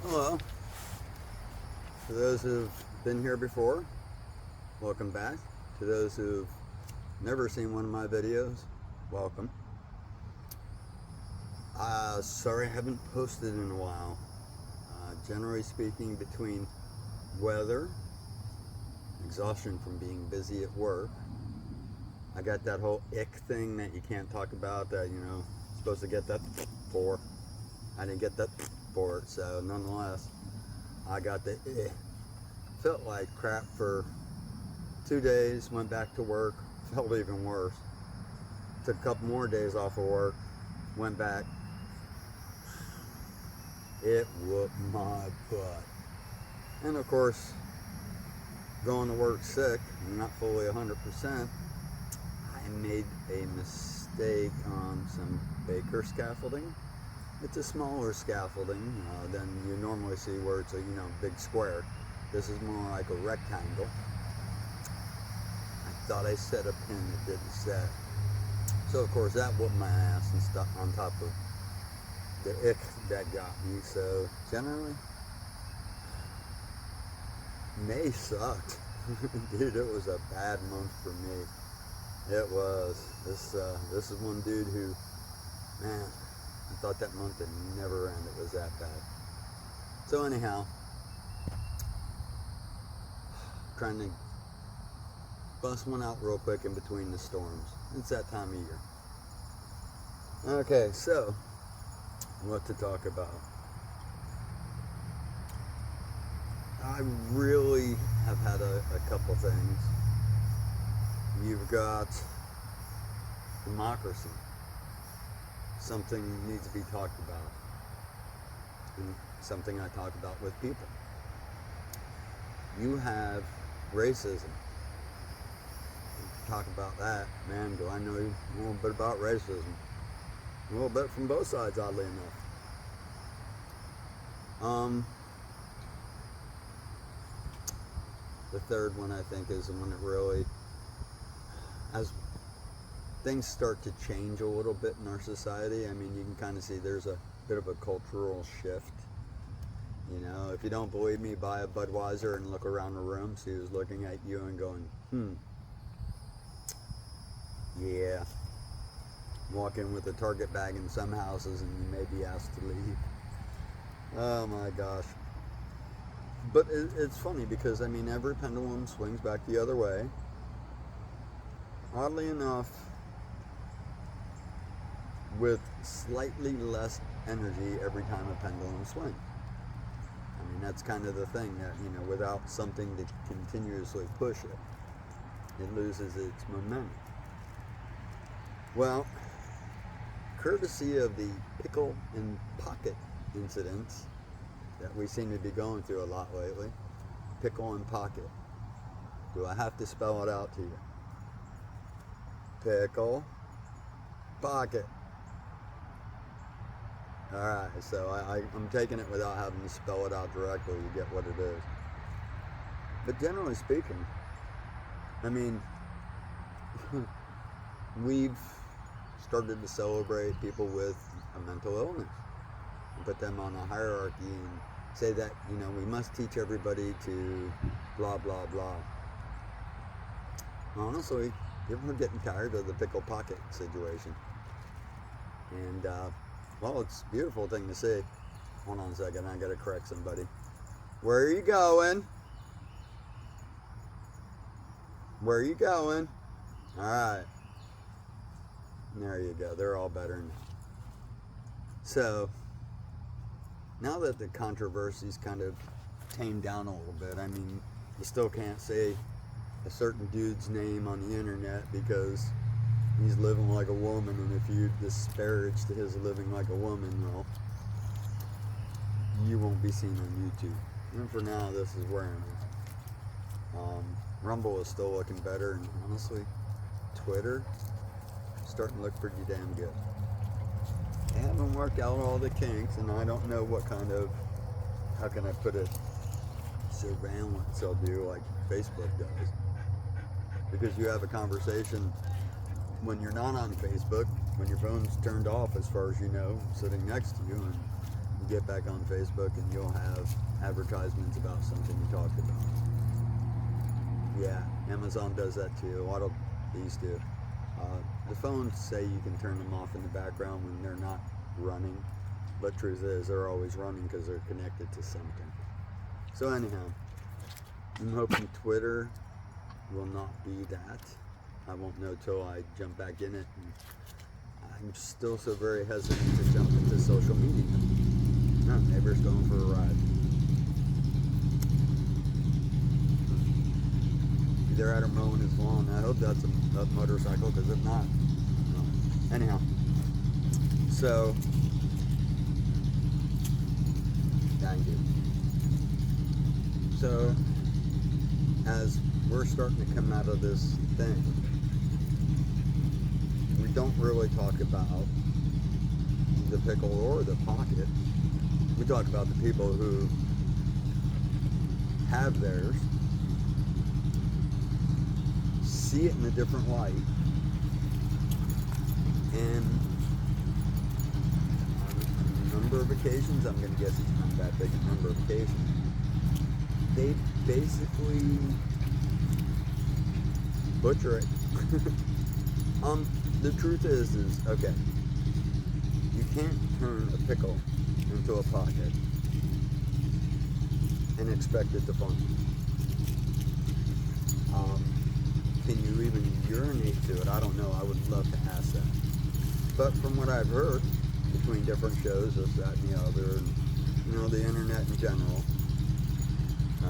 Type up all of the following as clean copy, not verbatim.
Hello. To those who've been here before, welcome back. To those who've never seen one of my videos, welcome. Sorry I haven't posted in a while. Generally speaking, between weather, exhaustion from being busy at work, I got that whole ick thing that you can't talk about that, supposed to get that for. I didn't get that for it, so nonetheless, I got the felt like crap for 2 days, went back to work, felt even worse. Took a couple more days off of work, went back. It whooped my butt. And of course, going to work sick, not fully 100%, I made a mistake on some baker scaffolding. It's a smaller scaffolding than you normally see where it's a big square. This is more like a rectangle. I thought I set a pin that didn't set. So of course that whooped my ass and stuff on top of the ick that got me. So generally, May sucked. Dude, it was a bad month for me. It was. This is one dude who, man, I thought that month would never end. It was that bad. So anyhow, trying to bust one out real quick in between the storms. It's that time of year. Okay, so what to talk about? I really have had a couple things. You've got democracy. Something needs to be talked about. And something I talk about with people. You have racism. Talk about that. Man, do I know a little bit about racism. A little bit from both sides, oddly enough. The third one, I think, is the one that really, as things start to change a little bit in our society, I mean, you can kind of see there's a bit of a cultural shift. If you don't believe me, buy a Budweiser and look around the room, see who's looking at you and going, yeah. Walk in with a Target bag in some houses and you may be asked to leave. Oh my gosh. But it's funny because, I mean, every pendulum swings back the other way. Oddly enough, with slightly less energy every time a pendulum swings. I mean, that's kind of the thing that, without something to continuously push it, it loses its momentum. Well, courtesy of the Pickle and Pocket incidents that we seem to be going through a lot lately. Pickle and Pocket. Do I have to spell it out to you? Pickle, Pocket. Alright, so I'm taking it without having to spell it out directly. You get what it is. But generally speaking, I mean, we've started to celebrate people with a mental illness and put them on a hierarchy and say that, we must teach everybody to blah, blah, blah. Honestly, people are getting tired of the pickle pocket situation. And, well, it's a beautiful thing to see. Hold on a second, I gotta correct somebody. Where are you going? Where are you going? Alright. There you go, they're all better now. So, now that the controversy's kind of tamed down a little bit, I mean, you still can't say a certain dude's name on the internet because he's living like a woman, and if you disparage to his living like a woman, well, you won't be seen on YouTube. And for now, this is where I'm at. Rumble is still looking better, and honestly, Twitter starting to look pretty damn good. I haven't worked out all the kinks, and I don't know what kind of, how can I put it, surveillance they'll do like Facebook does. Because you have a conversation when you're not on Facebook, when your phone's turned off as far as you know, sitting next to you, and get back on Facebook and you'll have advertisements about something you talked about. Yeah, Amazon does that too. A lot of these do. The phones say you can turn them off in the background when they're not running, but truth is they're always running because they're connected to something. So anyhow, I'm hoping Twitter will not be that. I won't know till I jump back in it. And I'm still so very hesitant to jump into social media. No, neighbor's going for a ride. They're out mowing his lawn. I hope that's a motorcycle, because if not, no. Anyhow, so thank you. So as we're starting to come out of this thing, we don't really talk about the pickle or the pocket. We talk about the people who have theirs, see it in a different light, and on a number of occasions, I'm going to guess it's not that big a number of occasions, they basically butcher it. The truth is okay, you can't turn a pickle into a pocket and expect it to function. Can you even urinate to it? I don't know. I would love to ask that. But from what I've heard, between different shows, this, that, and the other, and, the internet in general, a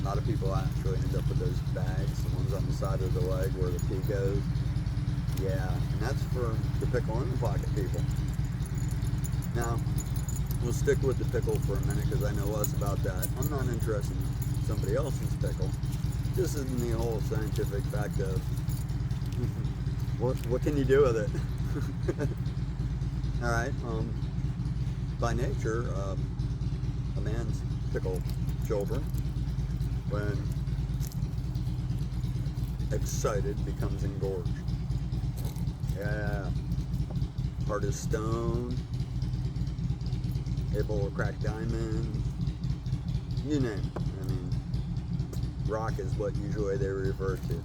lot of people actually end up with those bags, the ones on the side of the leg where the pee goes. Yeah, and that's for the pickle and the pocket people. Now, we'll stick with the pickle for a minute because I know less about that. I'm not interested in somebody else's pickle. This isn't the whole scientific fact of what can you do with it? All right. By nature, a man's pickle children, when excited, becomes engorged. Yeah. Hard as stone, able to crack diamonds, you name it. Rock is what usually they refer to.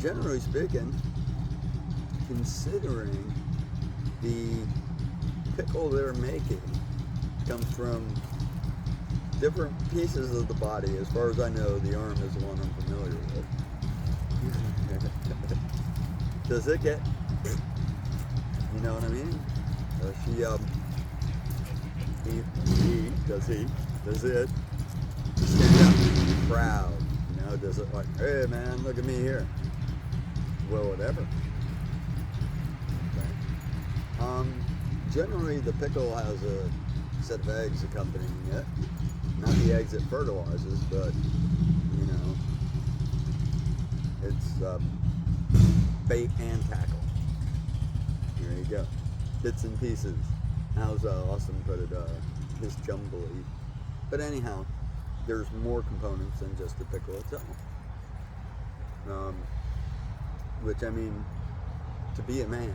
Generally speaking, considering the pickle they're making comes from different pieces of the body. As far as I know, the arm is the one I'm familiar with. Does it get, you know what I mean? Does it stand out proud? Does it like, hey man, look at me here? Well, whatever. Okay. Generally, the pickle has a set of eggs accompanying it. Not the eggs it fertilizes, but it's bait and tackle. There you go. Bits and pieces. How's Austin put it? His jumbly. But anyhow, there's more components than just the pickle itself. Which, to be a man,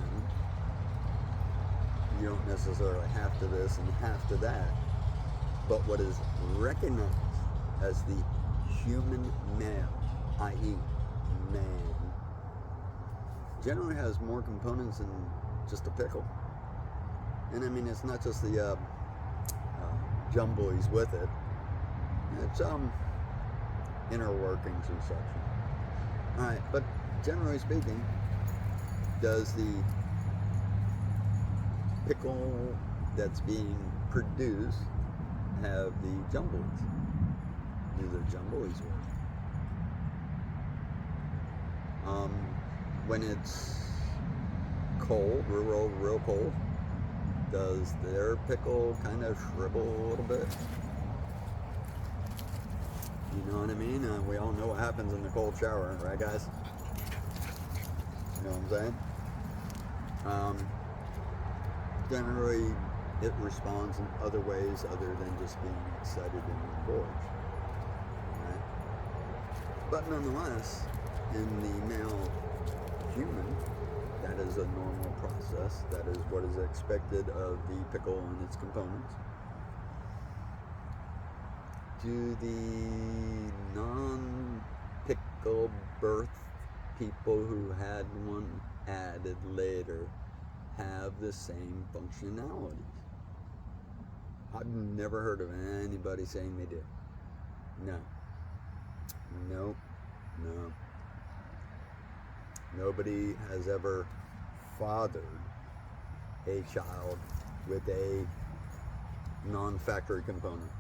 you don't necessarily have to this and have to that. But what is recognized as the human male, i.e. man, generally has more components than just a pickle. And it's not just the jumblies with it. It's inner workings and such. Alright, but generally speaking, does the pickle that's being produced have the jumblies? Do the jumblies work? When it's cold, real cold, does their pickle kind of shrivel a little bit? You know what I mean? We all know what happens in the cold shower, right guys? You know what I'm saying? Generally, it responds in other ways other than just being excited and engorged. Right? But nonetheless, in the male human, that is is a normal process. That is what is expected of the pickle and its components. Do the non-pickle birth people who had one added later have the same functionalities? I've never heard of anybody saying they did. No. Nope. No. Nobody has ever fathered a child with a non-factory component.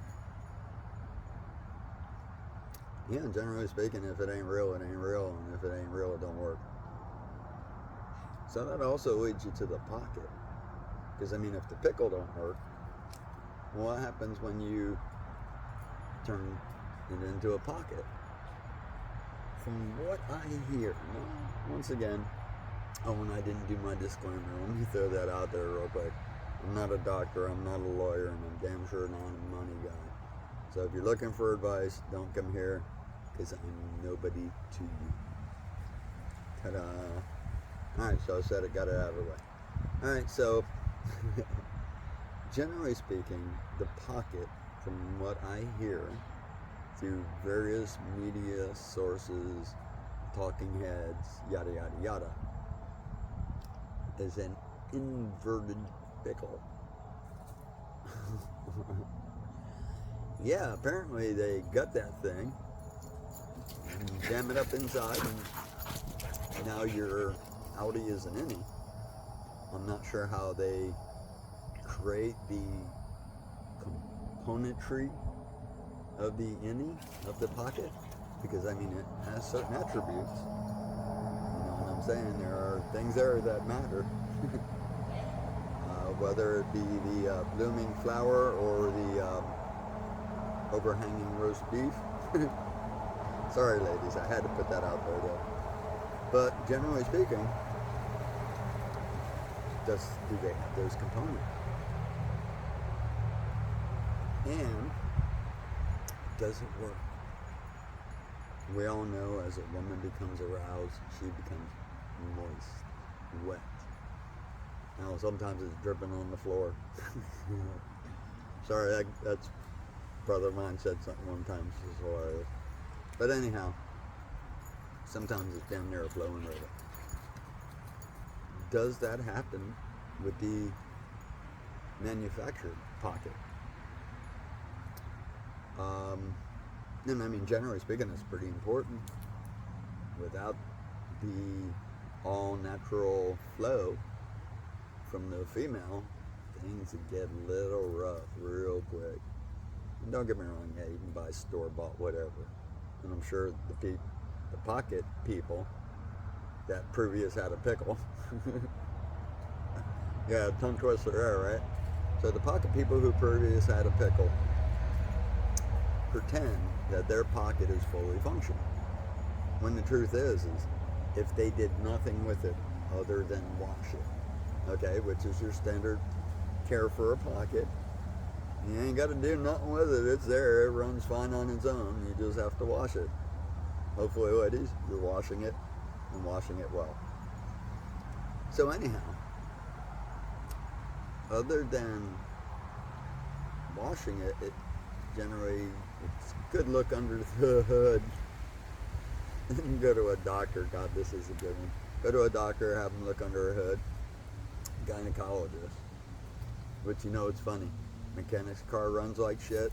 Yeah, generally speaking, if it ain't real, it ain't real, and if it ain't real, it don't work. So that also leads you to the pocket. Because, I mean, if the pickle don't work, what happens when you turn it into a pocket? From what I hear, once again, and I didn't do my disclaimer, let me throw that out there real quick. I'm not a doctor, I'm not a lawyer, and I'm damn sure not a money guy. So if you're looking for advice, don't come here, because I'm nobody to you. Ta-da! Alright, so I said it, got it out of the way. Alright, so, generally speaking, the pocket, from what I hear, through various media sources, talking heads, yada yada yada, is an inverted pickle. Yeah, apparently they gut that thing, and jam it up inside, and now your outie is an innie. I'm not sure how they create the componentry of the innie, of the pocket, because I mean it has certain attributes. You know what I'm saying? There are things there that matter. Whether it be the blooming flower or the overhanging roast beef. Sorry ladies, I had to put that out there though. But generally speaking, do they have those components? And does it work? We all know as a woman becomes aroused, she becomes moist, wet. Now sometimes it's dripping on the floor. Sorry, that's brother of mine said something one time, this is hilarious. But anyhow, sometimes it's damn near a flowing river. Does that happen with the manufactured pocket? And I mean, generally speaking, it's pretty important. Without the all-natural flow from the female, things would get a little rough real quick. And don't get me wrong, yeah, you can buy store-bought whatever. And I'm sure the pocket people that previous had a pickle. Yeah, tongue twister there, right? So the pocket people who previous had a pickle pretend that their pocket is fully functional. When the truth is if they did nothing with it other than wash it, okay, which is your standard care for a pocket, you ain't got to do nothing with it. It's there. It runs fine on its own. You just have to wash it. Hopefully, ladies, you're washing it and washing it well. So anyhow, other than washing it, it generally, it's a good look under the hood. Go to a doctor. God, this is a good one. Go to a doctor, have them look under a hood. Gynecologist. But you know, it's funny. Mechanic's car runs like shit.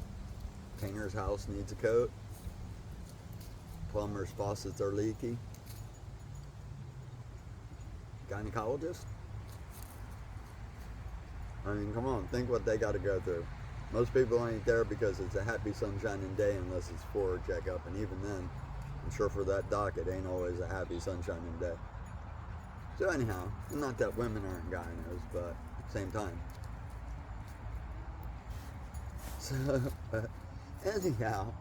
Painter's house needs a coat. Plumber's faucets are leaky. Gynecologist? I mean, come on, think what they got to go through. Most people ain't there because it's a happy sunshining day unless it's for a checkup, and even then, I'm sure for that doc, it ain't always a happy sunshining day. So anyhow, not that women aren't gynos, but at the same time. So, anyhow,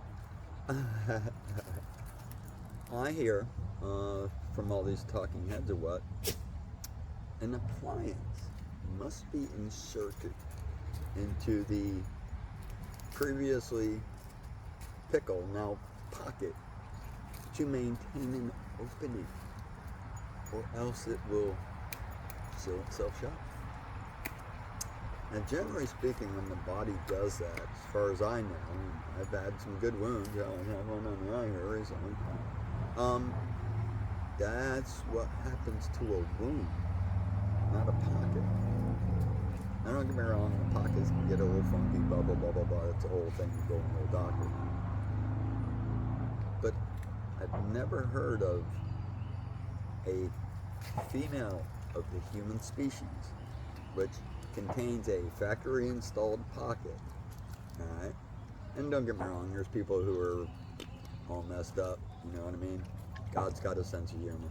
I hear from all these talking heads or what, an appliance must be inserted into the previously pickle, now pocket, to maintain an opening, or else it will seal itself shut. And generally speaking, when the body does that, as far as I know, I've had some good wounds. I have one on the eye here recently. That's what happens to a wound, not a pocket. Now don't get me wrong, the pockets can get a little funky, blah, blah, blah, blah, blah. That's the whole thing, you go to a doctor. But I've never heard of a female of the human species which contains a factory installed pocket. Alright? And don't get me wrong, there's people who are all messed up, you know what I mean? God's got a sense of humor.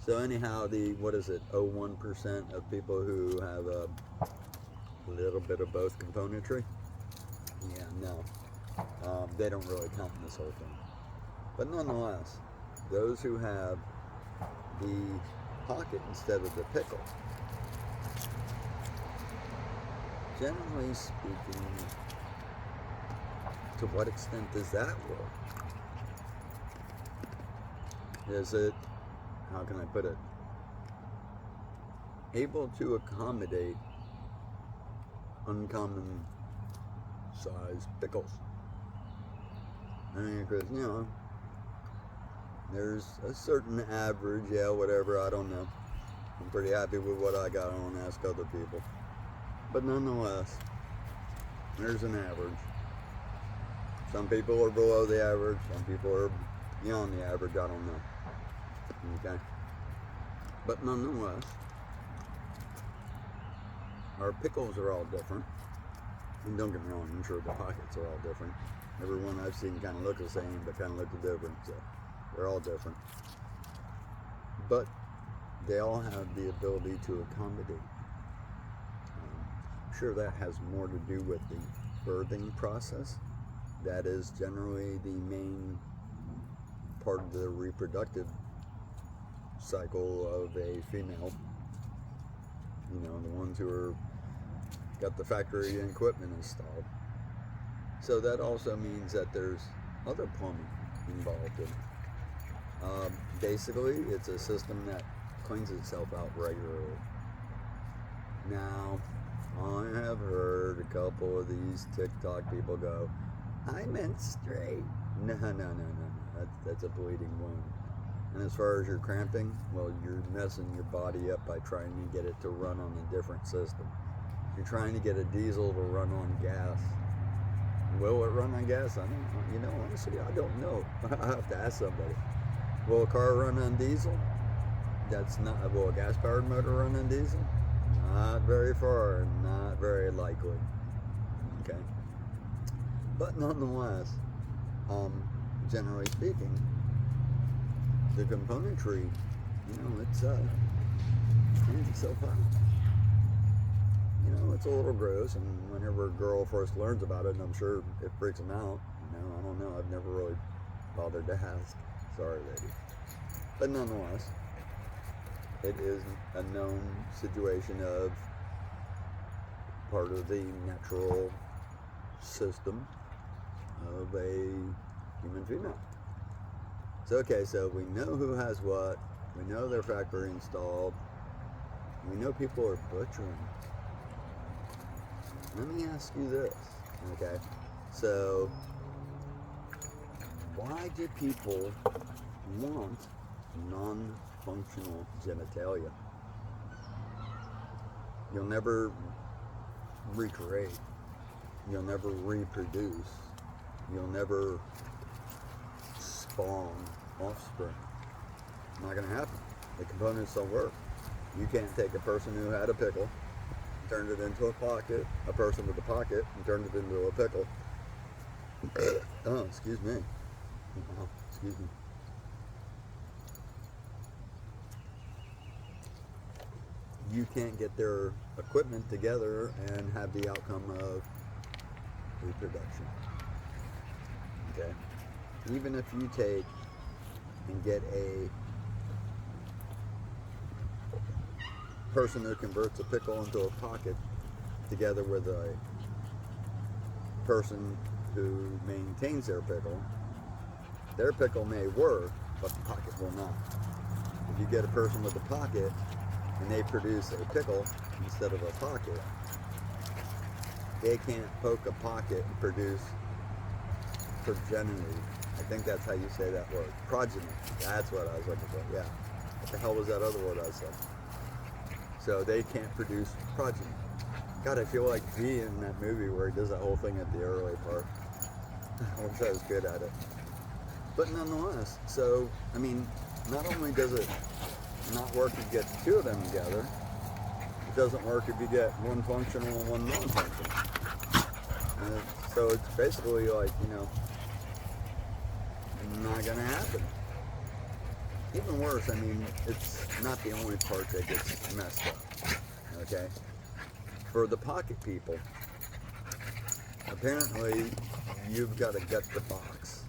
So anyhow, the, 0.01% of people who have a little bit of both componentry, yeah, no. They don't really count in this whole thing. But nonetheless, those who have the pocket instead of the pickle, generally speaking, to what extent does that work? Is it, how can I put it, able to accommodate uncommon size pickles? I mean, because, you know, there's a certain average, yeah, whatever, I don't know. I'm pretty happy with what I got, I don't ask other people. But nonetheless, there's an average. Some people are below the average, some people are beyond the average, I don't know. Okay? But nonetheless, our pickles are all different. And don't get me wrong, I'm sure the pockets are all different. Every one I've seen kind of look the same, but kind of look different, so they're all different. But they all have the ability to accommodate. I'm sure that has more to do with the birthing process. That is generally the main part of the reproductive cycle of a female. You know, the ones who are got the factory equipment installed. So that also means that there's other plumbing involved in it. Basically, it's a system that cleans itself out regularly. Now, I have heard a couple of these TikTok people go, I menstruate. No. That's a bleeding wound. And as far as your cramping, well, you're messing your body up by trying to get it to run on a different system. You're trying to get a diesel to run on gas. Will it run on gas? I don't know. You know, honestly, I don't know. I have to ask somebody. Will a car run on diesel? That's not. Will a gas-powered motor run on diesel? Not very far. Not very likely. Okay. But nonetheless, generally speaking, the componentry, you know, it's cleans itself out. You know, it's a little gross, and whenever a girl first learns about it, and I'm sure it freaks them out, you know, I don't know, I've never really bothered to ask. Sorry, lady. But nonetheless, it is a known situation of part of the natural system of a human female. So, okay, so we know who has what, we know their factory installed, we know people are butchering. Let me ask you this, okay? So, why do people want non-functional genitalia? You'll never recreate. You'll never reproduce. You'll never spawn offspring. Not gonna happen. The components don't work. You can't take a person who had a pickle, turned it into a pocket, a person with a pocket, and turned it into a pickle. Oh, excuse me. Oh, excuse me. You can't get their equipment together and have the outcome of reproduction. Okay? Even if you take and get a person who converts a pickle into a pocket together with a person who maintains their pickle may work, but the pocket will not. If you get a person with a pocket and they produce a pickle instead of a pocket, they can't poke a pocket and produce progeny. I think that's how you say that word. Progeny. That's what I was looking for. Yeah. What the hell was that other word I said? So they can't produce progeny. God, I feel like V in that movie where he does that whole thing at the early part. I wish I was good at it. But nonetheless, so, I mean, not only does it not work if you get two of them together, it doesn't work if you get one functional and one non-functional. So it's basically like, not gonna happen. Even worse, I mean, it's not the only part that gets messed up, okay? For the pocket people, apparently you've got to gut the box.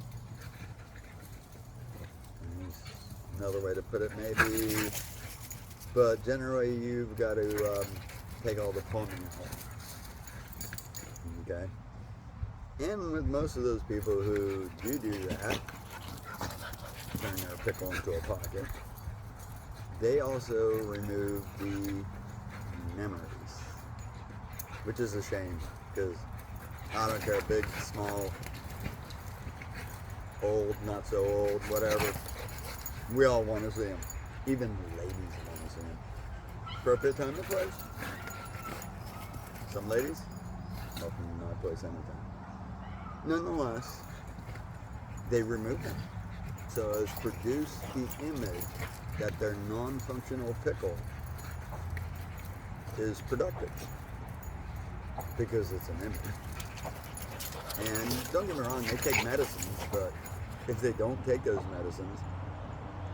Another way to put it maybe, but generally you've got to take all the plumbing out, okay? And with most of those people who do that, turn their pickle into a pocket, they also remove the memories, which is a shame, because I don't care, big, small, old, not so old, whatever, we all want to see them. Even the ladies want to see them. Appropriate time and place. Some ladies, welcome to my place anytime. Nonetheless, they remove them. So as produce the image that their non-functional pickle is productive, because it's an image. And don't get me wrong, they take medicines, but if they don't take those medicines,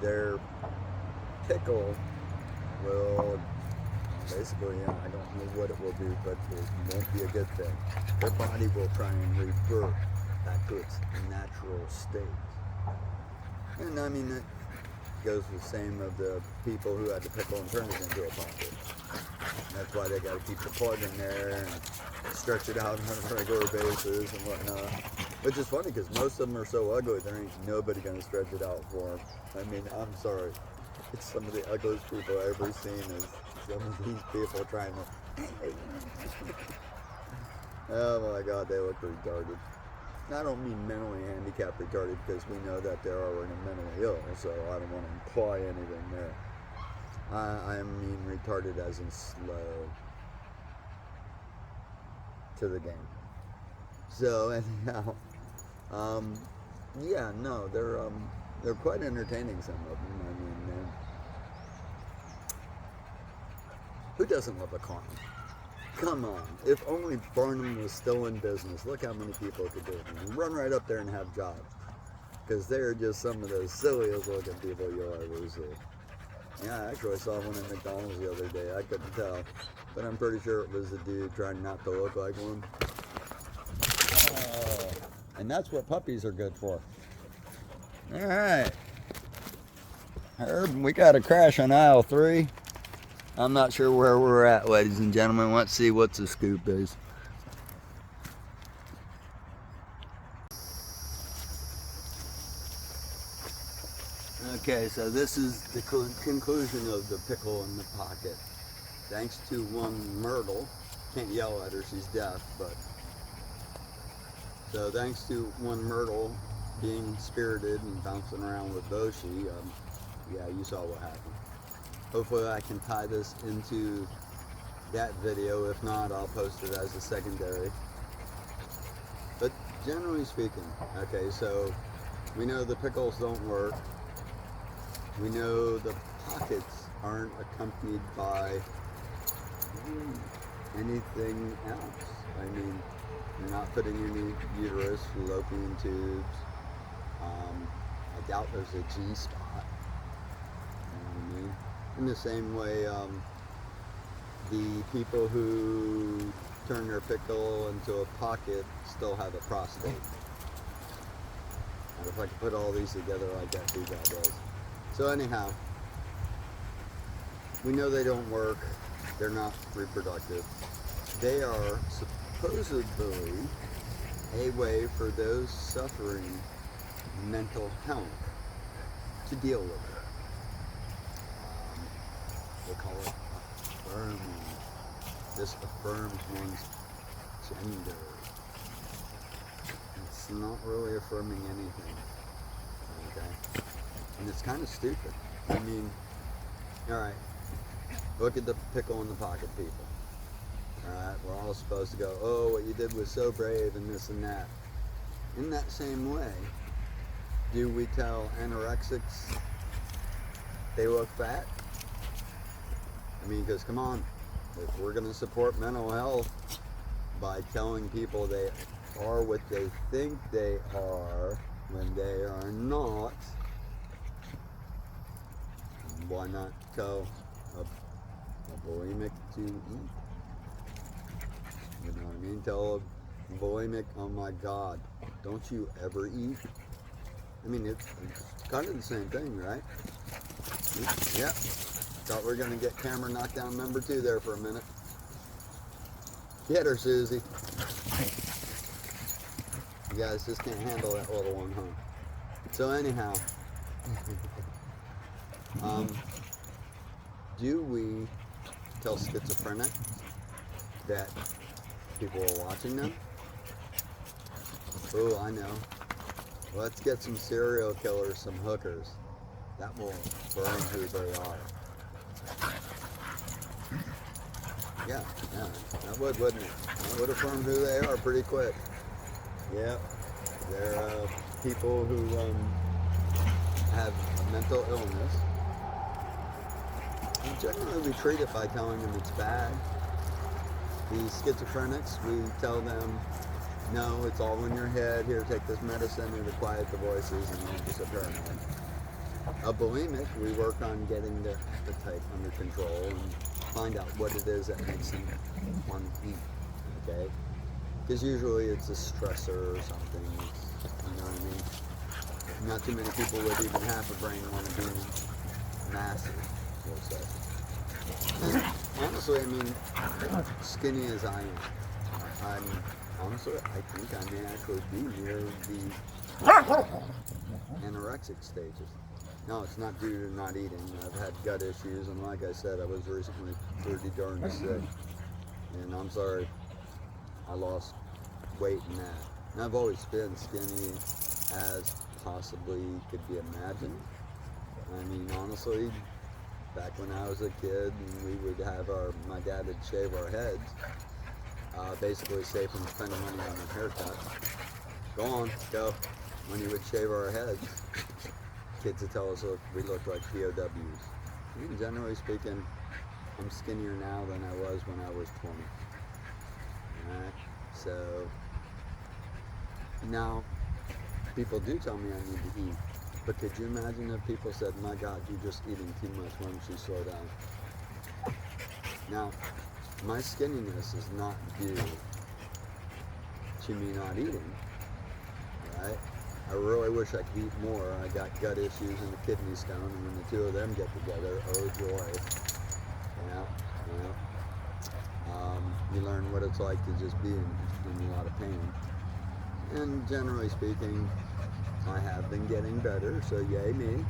their pickle will basically, I don't know what it will do, but it won't be a good thing. Their body will try and revert back to its natural state. And I mean, it goes the same of the people who had the pickle and turn it into a pocket. And that's why they got to keep the plug in there and stretch it out on a regular basis and whatnot. Which is funny because most of them are so ugly, there ain't nobody going to stretch it out for them. I mean, I'm sorry. It's some of the ugliest people I've ever seen is some of these people trying to... Oh my God, they look retarded. I don't mean mentally handicapped retarded because we know that they're already mentally ill, so I don't want to imply anything there. I mean retarded as in slow to the game. So anyhow, yeah, no, they're quite entertaining, some of them. I mean, who doesn't love a clown? Come on, if only Barnum was still in business, look how many people could do it. And run right up there and have jobs. Because they're just some of the silliest looking people you'll ever see. Yeah, actually I saw one at McDonald's the other day. I couldn't tell. But I'm pretty sure it was a dude trying not to look like one. Oh, and that's what puppies are good for. Alright. Herb, we got a crash on aisle 3. I'm not sure where we're at, ladies and gentlemen. Let's see what the scoop is. Okay, so this is the conclusion of the pickle in the pocket. Thanks to one Myrtle. Can't yell at her, she's deaf, but... So thanks to one Myrtle being spirited and bouncing around with Boshi, yeah, you saw what happened. Hopefully I can tie this into that video. If not, I'll post it as a secondary. But generally speaking, okay, so we know the pickles don't work. We know the pockets aren't accompanied by anything else. I mean, you're not putting your uterus, fallopian tubes. I doubt there's a G-spot. You know what I mean? In the same way, the people who turn their pickle into a pocket still have a prostate. And if I could put all these together like that, do that is. So anyhow, we know they don't work. They're not reproductive. They are supposedly a way for those suffering mental health to deal with it. We'll call it affirming. This affirms one's gender. It's not really affirming anything. Okay? And it's kind of stupid. I mean, alright, look at the pickle in the pocket people. Alright, we're all supposed to go, oh, what you did was so brave and this and that. In that same way, do we tell anorexics they look fat? I mean, because come on, if we're going to support mental health by telling people they are what they think they are when they are not, why not tell a bulimic to eat? You know what I mean? Tell a bulimic, oh my God, don't you ever eat? I mean, it's kind of the same thing, right? Yep. Thought we were going to get camera knockdown number 2 there for a minute. Get her, Susie. You guys just can't handle that little one, huh? So anyhow, do we tell schizophrenics that people are watching them? Oh, I know. Let's get some serial killers, some hookers. That will burn who they are. Yeah, that would, wouldn't it? That would affirm who they are pretty quick. Yep, they're people who have a mental illness. And generally we treat it by telling them it's bad. These schizophrenics, we tell them, no, it's all in your head. Here, take this medicine and quiet the voices and you'll be so paranoid. A bulimic, we work on getting their appetite under control and find out what it is that makes them want to eat, okay? Because usually it's a stressor or something, you know what I mean? Not too many people with even half a brain want to be massive, we'll say. And honestly, I mean, skinny as I am, honestly, I think I may actually be near the anorexic stages. No, it's not due to not eating. I've had gut issues, and like I said, I was recently pretty darn sick. And I'm sorry, I lost weight in that. And I've always been skinny as possibly could be imagined. I mean, honestly, back when I was a kid, and we would have my dad would shave our heads, basically save from spending money on a haircut. Go on, go. When he would shave our heads, kids would tell us we looked like POWs. I mean, generally speaking, I'm skinnier now than I was when I was 20. Alright, so now people do tell me I need to eat. But could you imagine if people said, my God, you're just eating too much, why don't you slow down? Now, my skinniness is not due to me not eating, right? I really wish I could eat more. I got gut issues and a kidney stone, and when the two of them get together, oh joy. You learn what it's like to just be in a lot of pain. And generally speaking, I have been getting better, so yay me.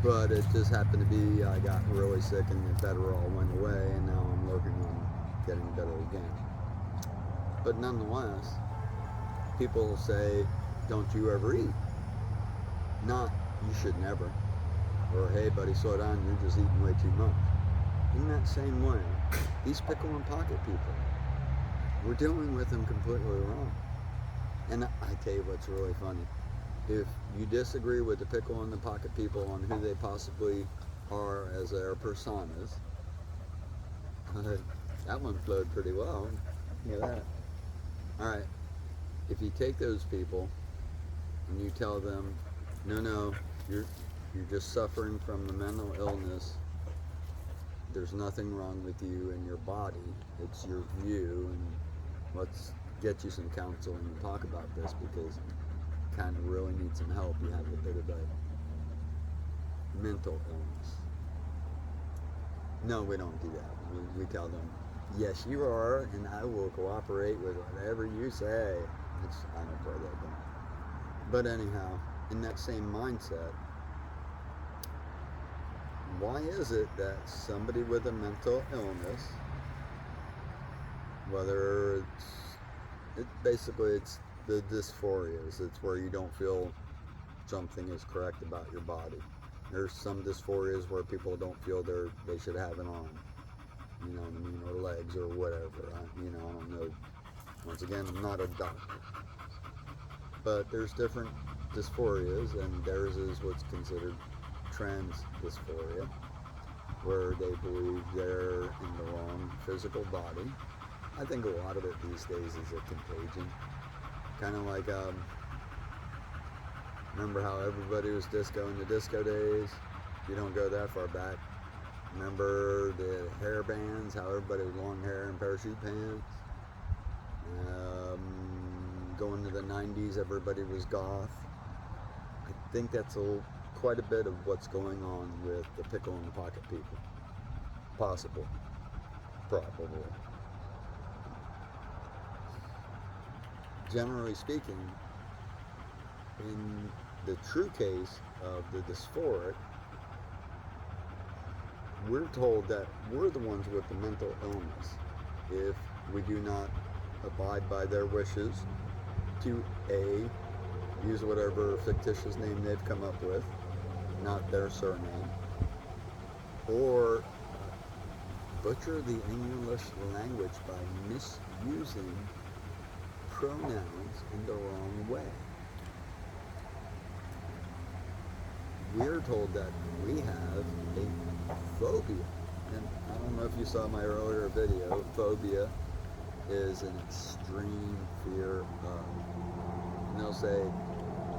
But it just happened to be I got really sick and the Federal went away, and now I'm working on getting better again. But nonetheless, people say, don't you ever eat? Not, you should never. Or, hey buddy, slow down, you're just eating way too much. In that same way, these pickle and pocket people, we're dealing with them completely wrong. And I tell you what's really funny. If you disagree with the pickle and the pocket people on who they possibly are as their personas, that one flowed pretty well. Look at that. Alright, if you take those people and you tell them, no, you're just suffering from the mental illness, there's nothing wrong with you and your body, it's your view, and let's get you some counseling and talk about this because you kind of really need some help. You have a bit of a mental illness. No, we don't do that. We tell them, yes you are, and I will cooperate with whatever you say. I don't play that game. But anyhow, in that same mindset, why is it that somebody with a mental illness, whether it's the dysphorias, it's where you don't feel something is correct about your body. There's some dysphorias where people don't feel they should have an arm, you know what I mean, or legs or whatever. I don't know. Once again, I'm not a doctor, but there's different dysphorias, and theirs is what's considered trans dysphoria, where they believe they're in the wrong physical body. I think a lot of it these days is a contagion. Kind of like, remember how everybody was disco in the disco days? You don't go that far back. Remember the hair bands, how everybody with long hair and parachute pants? Going to the 90s, everybody was goth. I think that's quite a bit of what's going on with the Pickle and Pocket people. Possible. Probable. Generally speaking, in the true case of the dysphoric, we're told that we're the ones with the mental illness if we do not abide by their wishes to use whatever fictitious name they've come up with, not their surname, or butcher the English language by misusing pronouns in the wrong way. We're told that we have a phobia. And I don't know if you saw my earlier video. Phobia is an extreme fear of. And they'll say,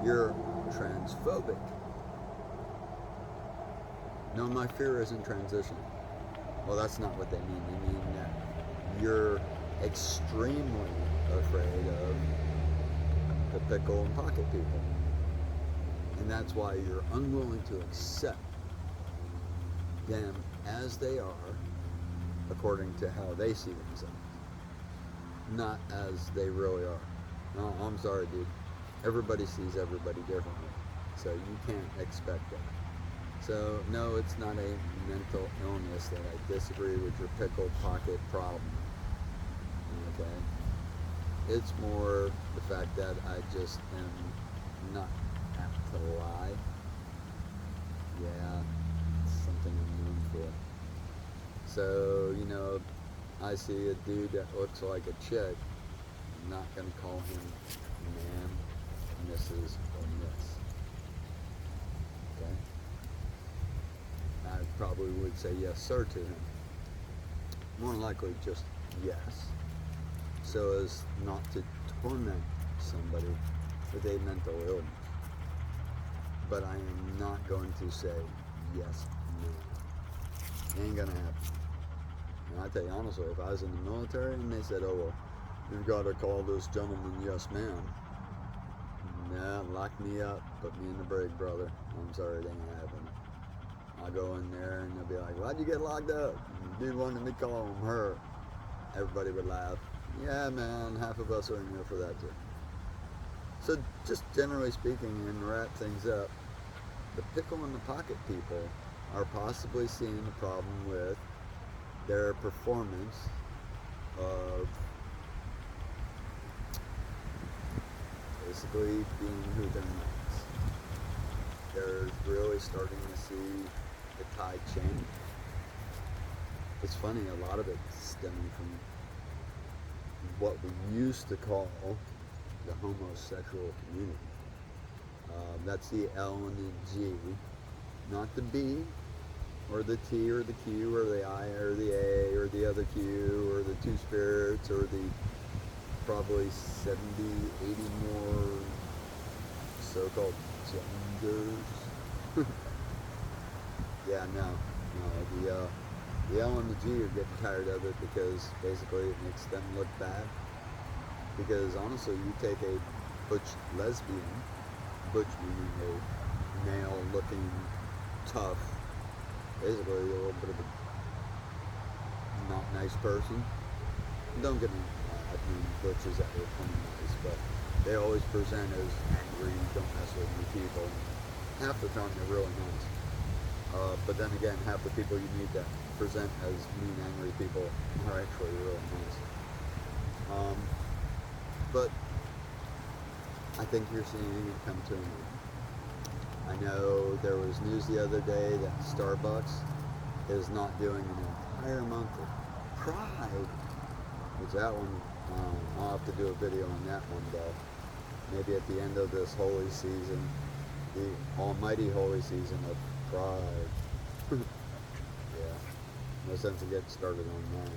you're transphobic. No, my fear isn't transition. Well, that's not what they mean. They mean that you're extremely afraid of the Pickle and Pocket people. And that's why you're unwilling to accept them as they are, according to how they see themselves, not as they really are. No, I'm sorry, dude. Everybody sees everybody differently, so you can't expect that. So, no, it's not a mental illness that I disagree with your Pickle Pocket problem. Okay? It's more the fact that I just am not apt to lie. Yeah, it's something I'm known for. So, I see a dude that looks like a chick. I'm not going to call him ma'am, Mrs., or Miss. Okay? I probably would say yes, sir, to him. More than likely, just yes. So as not to torment somebody with a mental illness. But I am not going to say yes, no. Ain't gonna happen. And I tell you honestly, if I was in the military and they said, oh, well, you've got to call this gentleman yes, ma'am. Nah, lock me up, put me in the brig, brother. I'm sorry, it ain't happening. I'll go in there and they'll be like, why'd you get locked up? Dude wanted me to call him her. Everybody would laugh. Yeah, man, half of us are in here for that too. So just generally speaking, and to wrap things up, the Pickle in the Pocket people are possibly seeing a problem with their performance of basically being who they're not. They're really starting to see the tide change. It's funny, a lot of it's stemming from what we used to call the homosexual community. That's the L and the G, not the B, or the T, or the Q, or the I, or the A, or the other Q, or the two spirits, or the probably 70, 80 more so-called genders. Yeah, no, the L and the G are getting tired of it because basically it makes them look bad. Because honestly, you take a butch lesbian, butch meaning a male-looking, tough, basically a little bit of a not nice person. Don't get me wrong, I mean butches that were funny nice, but they always present as angry, don't mess with me people. Half the time they're really nice. But then again, half the people you need to present as mean, angry people are actually really nice. But I think you're seeing it come to an end. I know there was news the other day that Starbucks is not doing an entire month of Pride, which that one, I'll have to do a video on that one day. Maybe at the end of this holy season, the almighty holy season of Pride. Yeah, no sense in getting started on that.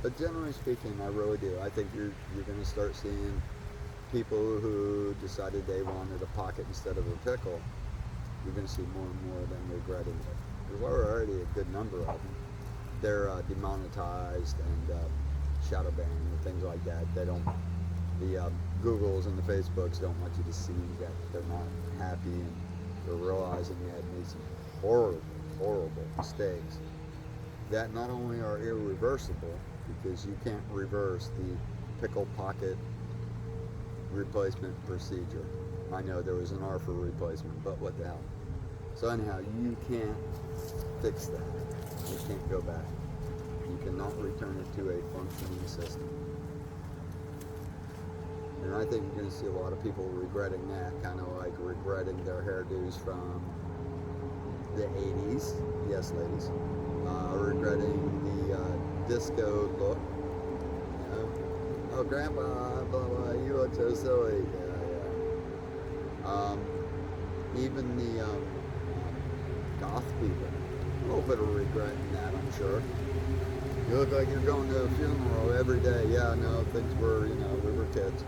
But generally speaking, I really do. I think you're going to start seeing people who decided they wanted a pocket instead of a pickle. You're going to see more and more of them regretting it. There's already a good number of them. They're demonetized and shadow banned and things like that. They don't. The Googles and the Facebooks don't want you to see that they're not happy, and they're realizing they had made some horrible, horrible mistakes that not only are irreversible, because you can't reverse the pickle pocket replacement procedure. I know there was an R for replacement, but what the hell. So anyhow, you can't fix that. You can't go back. You cannot return it to a functioning system. And I think you're going to see a lot of people regretting that, kind of like regretting their hairdos from the 80s. Yes, ladies. Regretting the disco look. You know? Oh, Grandpa, blah, blah, you look so silly. Yeah. Even the goth people. A little bit of regret in that, I'm sure. You look like you're going to a funeral every day. Yeah, no, things were, we were kids.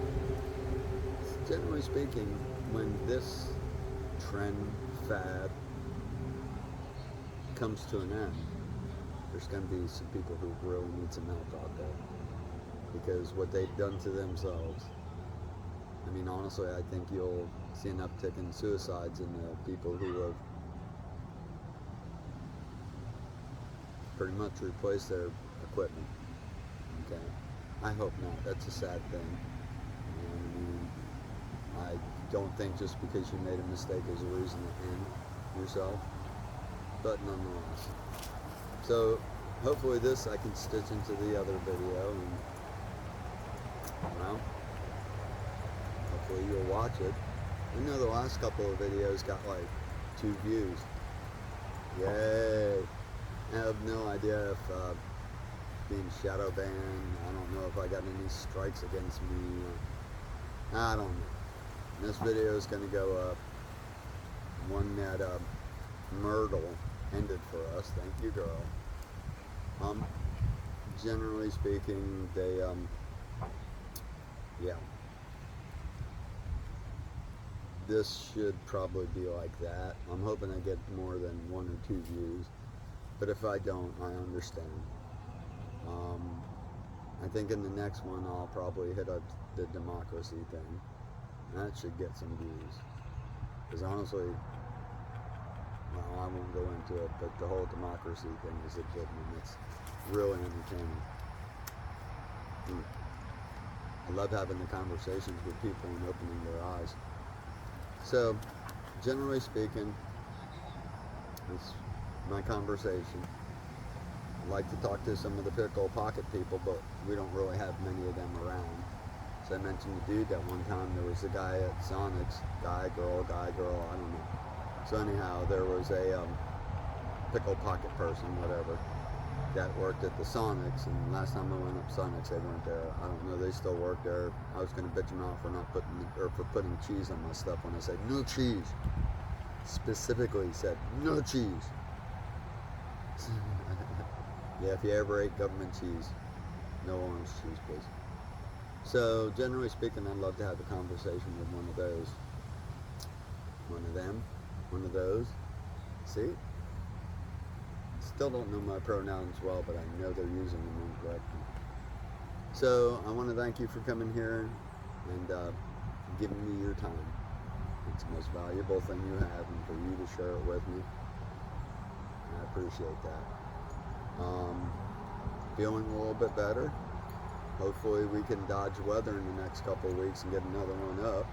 Generally speaking, when this trend, fad, comes to an end, there's going to be some people who really need some help out there. Because what they've done to themselves, I mean, honestly, I think you'll see an uptick in suicides in the people who have pretty much replaced their equipment. Okay? I hope not. That's a sad thing. I don't think just because you made a mistake is a reason to end yourself. But nonetheless. So, hopefully this I can stitch into the other video, and well, hopefully you'll watch it. I know the last couple of videos got like 2 views. Yay! I have no idea if being shadow banned, I don't know if I got any strikes against me. I don't know. This video is going to go up. One that Myrtle ended for us. Thank you, girl. Generally speaking, they yeah. This should probably be like that. I'm hoping I get more than 1 or 2 views, but if I don't, I understand. I think in the next one I'll probably hit up the democracy thing. That should get some views. Because honestly, well, I won't go into it, but the whole democracy thing is a good one. It's really entertaining. I love having the conversations with people and opening their eyes. So, generally speaking, it's my conversation. I like to talk to some of the Pickle Pocket people, but we don't really have many of them around. So I mentioned the dude that one time there was a guy at Sonic's, guy, girl, I don't know. So anyhow, there was a Pickle Pocket person, whatever, that worked at the Sonics, and last time I went up Sonics, they weren't there. I don't know, they still work there. I was gonna bitch them out for not putting, or for putting cheese on my stuff when I said no cheese. Specifically said no cheese. Yeah, if you ever ate government cheese, no orange cheese, please. So, generally speaking, I'd love to have a conversation with one of those. One of them. One of those. See? Still don't know my pronouns well, but I know they're using them incorrectly. So, I want to thank you for coming here and giving me your time. It's the most valuable thing you have, and for you to share it with me, I appreciate that. Feeling a little bit better. Hopefully we can dodge weather in the next couple of weeks and get another one up.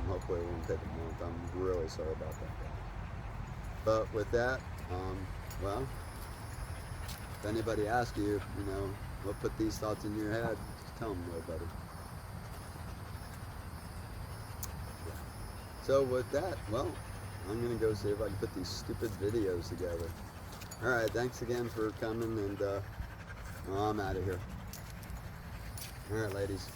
Hopefully it won't take a month. I'm really sorry about that. But with that, well, if anybody asks you, what put these thoughts in your head, just tell them nobody. So with that, well, I'm going to go see if I can put these stupid videos together. Alright, thanks again for coming, and well, I'm out of here. Alright, ladies.